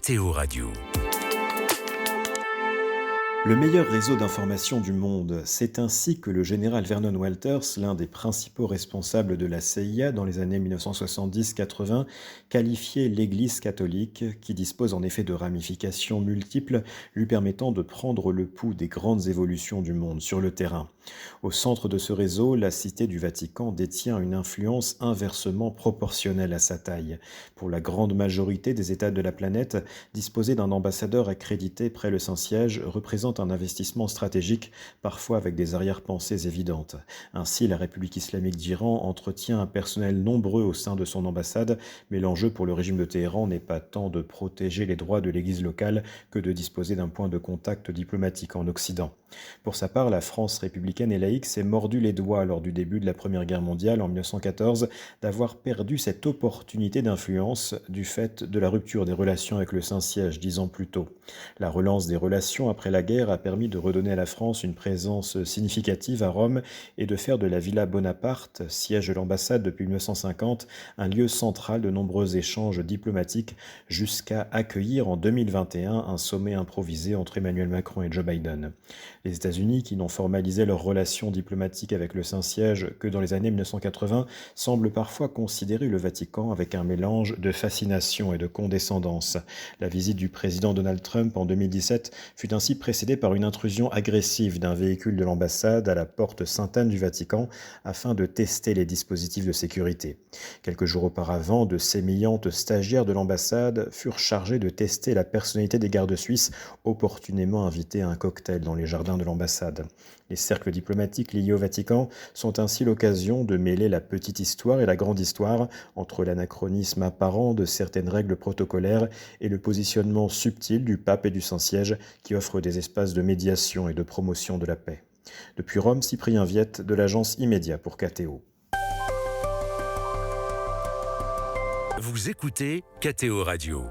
KTO Radio. Le meilleur réseau d'information du monde, c'est ainsi que le général Vernon Walters, l'un des principaux responsables de la CIA dans les années 1970-80, qualifiait l'Église catholique, qui dispose en effet de ramifications multiples, lui permettant de prendre le pouls des grandes évolutions du monde sur le terrain. Au centre de ce réseau, la Cité du Vatican détient une influence inversement proportionnelle à sa taille. Pour la grande majorité des États de la planète, disposer d'un ambassadeur accrédité près le Saint-Siège représente un investissement stratégique, parfois avec des arrière-pensées évidentes. Ainsi, la République islamique d'Iran entretient un personnel nombreux au sein de son ambassade, mais l'enjeu pour le régime de Téhéran n'est pas tant de protéger les droits de l'Église locale que de disposer d'un point de contact diplomatique en Occident. Pour sa part, la France républicaine et laïque s'est mordu les doigts lors du début de la Première Guerre mondiale en 1914 d'avoir perdu cette opportunité d'influence du fait de la rupture des relations avec le Saint-Siège 10 ans plus tôt. La relance des relations après la guerre a permis de redonner à la France une présence significative à Rome et de faire de la Villa Bonaparte, siège de l'ambassade depuis 1950, un lieu central de nombreux échanges diplomatiques jusqu'à accueillir en 2021 un sommet improvisé entre Emmanuel Macron et Joe Biden. Les États-Unis, qui n'ont formalisé leurs relations diplomatiques avec le Saint-Siège que dans les années 1980, semblent parfois considérer le Vatican avec un mélange de fascination et de condescendance. La visite du président Donald Trump en 2017 fut ainsi précédée par une intrusion agressive d'un véhicule de l'ambassade à la porte Sainte-Anne du Vatican afin de tester les dispositifs de sécurité. Quelques jours auparavant, de sémillantes stagiaires de l'ambassade furent chargées de tester la personnalité des gardes suisses opportunément invités à un cocktail dans les jardins de l'ambassade. Les cercles diplomatiques liés au Vatican sont ainsi l'occasion de mêler la petite histoire et la grande histoire entre l'anachronisme apparent de certaines règles protocolaires et le positionnement subtil du pape et du Saint-Siège qui offrent des espaces de médiation et de promotion de la paix. Depuis Rome, Cyprien Viette de l'agence Immédia pour KTO. Vous écoutez KTO Radio.